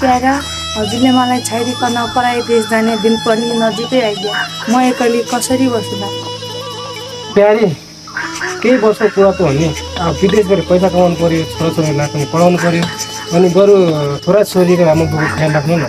आएर हजुरले मलाई छाडिकन पराई देश जाने दिन पनि नजिकै आइदियो। म एक्लै कसरी बस्दा? प्यारी केही वर्ष कुरा त हो नि, विदेशबाट पैसा कमाउनु पर्यो, छोराछोरीलाई पनि पढाउनु पर्यो, अनि बरु छोराछोरीको राम्रो बुकको ख्याल राख्नु न।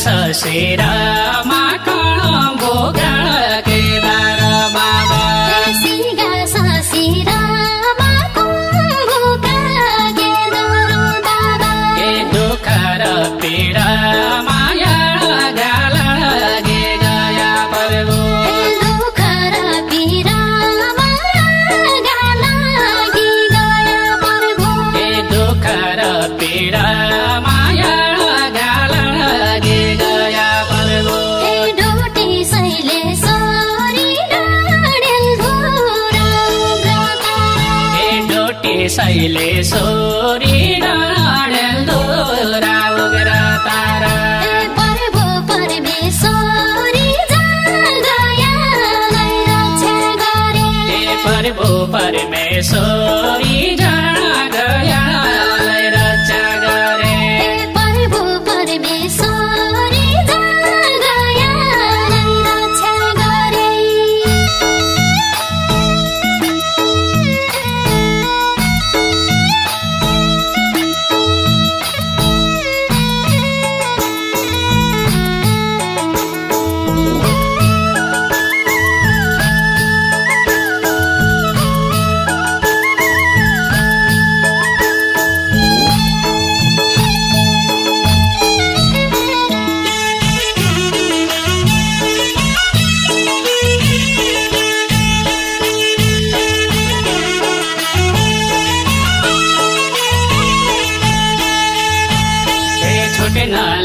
ससेरा माखण भोगण केदार बाबा सिगा ससेरा माखण भोगण केदार बाबा ए दुख र पीडा माया गालन गे गया प्रभु दुख र पीडा माया गालन गे गया प्रभु ए दुख र पीडा माया सैले सोरी डाँडेल दोरा उग्र तारा प्रभु परमेश्वरी जगयालाई रक्षा गरे प्रभु परमेश्वरी जगयालाई रक्षा गरे प्रभु परमेश्वरी जगयालाई रक्षा गरे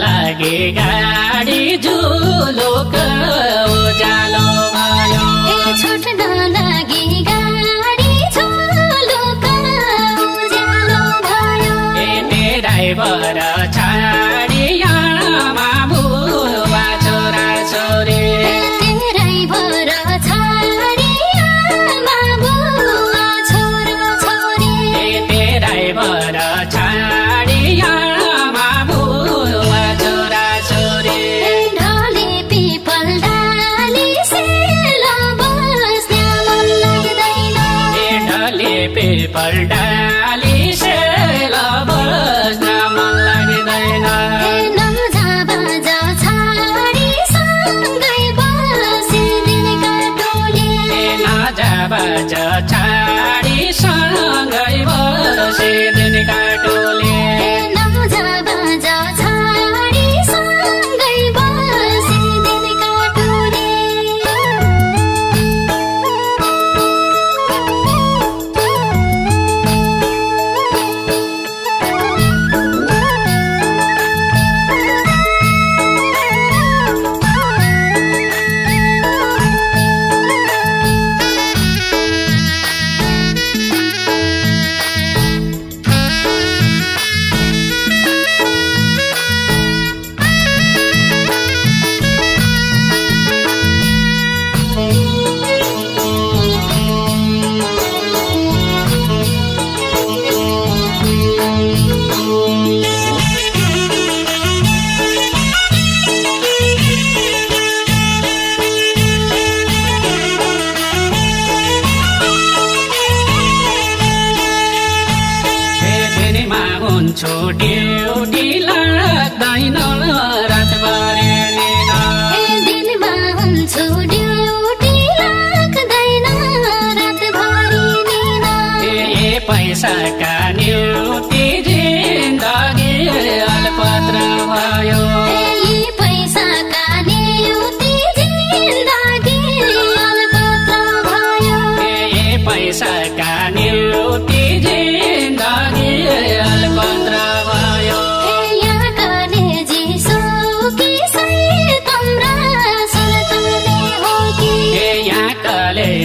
लागे गाडी जुलोक उजालो भयो छुट्न लागे गाडी झुलुक उज्यालो भयो ड्राइभर छाडी आमा बुवा छोरा छोरी ड्राइभर छाडी आमा बुवा छोरा छोरी ड्राइभर छाडी आमा बुवा छोरा छोरी ढले पिपल डाली सेला बस्न मन लाग्दैन ढले पिपल डाली सेला बस्न मन लाग्दैन नजाबाज छाडी सँगै बसे दिनका टोली नजाबाज छाडी सँगै बसे दिनका टोली नजाबाज छाडी सँगै बसे दिनका टोली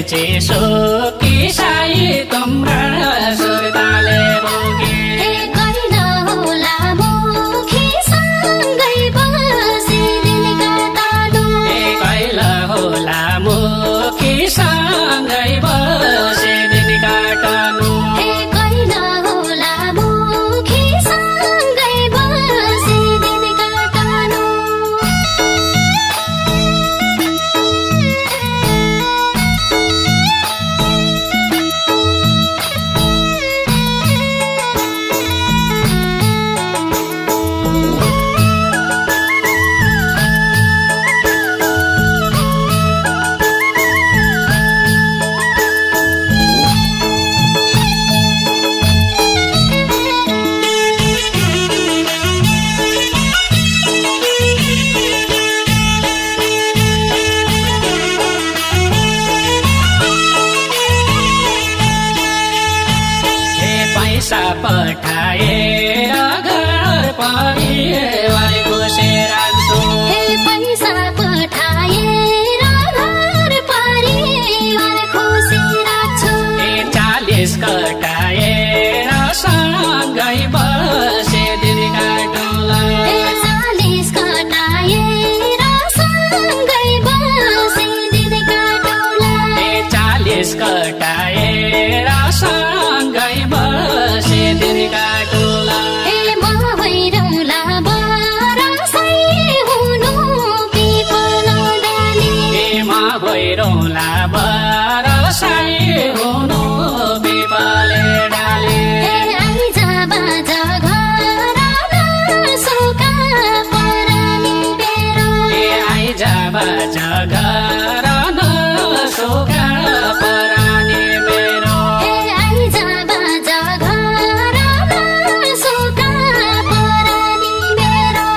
बेचे सोकी साई तुम्रा सुरताले बोके कैल होला मुखी सँगै बसी दिन काटनु कैल होला मुखी सँगै बसे दिन काटनु कैल होला मुखी सँगै बसी दिन काटनु पैसा पठाएर घर परिवारको सेरान्छु पैसा पठाएर घर परिवार खुसी राख्छु 40 कटाएर सँगै बसे दिन काटुला 40 कटाएर सँगै बसे दिन काटुला 40 कटाएर सँगै बसे दिन काटुला म भैरौला बरसै हुनु पिपल डाली म भैरौला बरसै हुनु पिपले डाले आइज बाज घर नसुका परानी बेरो आइज बाज घर नसुका परानी मेरो आइज बाज घर नसुका परानी बेरो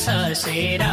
ससेरा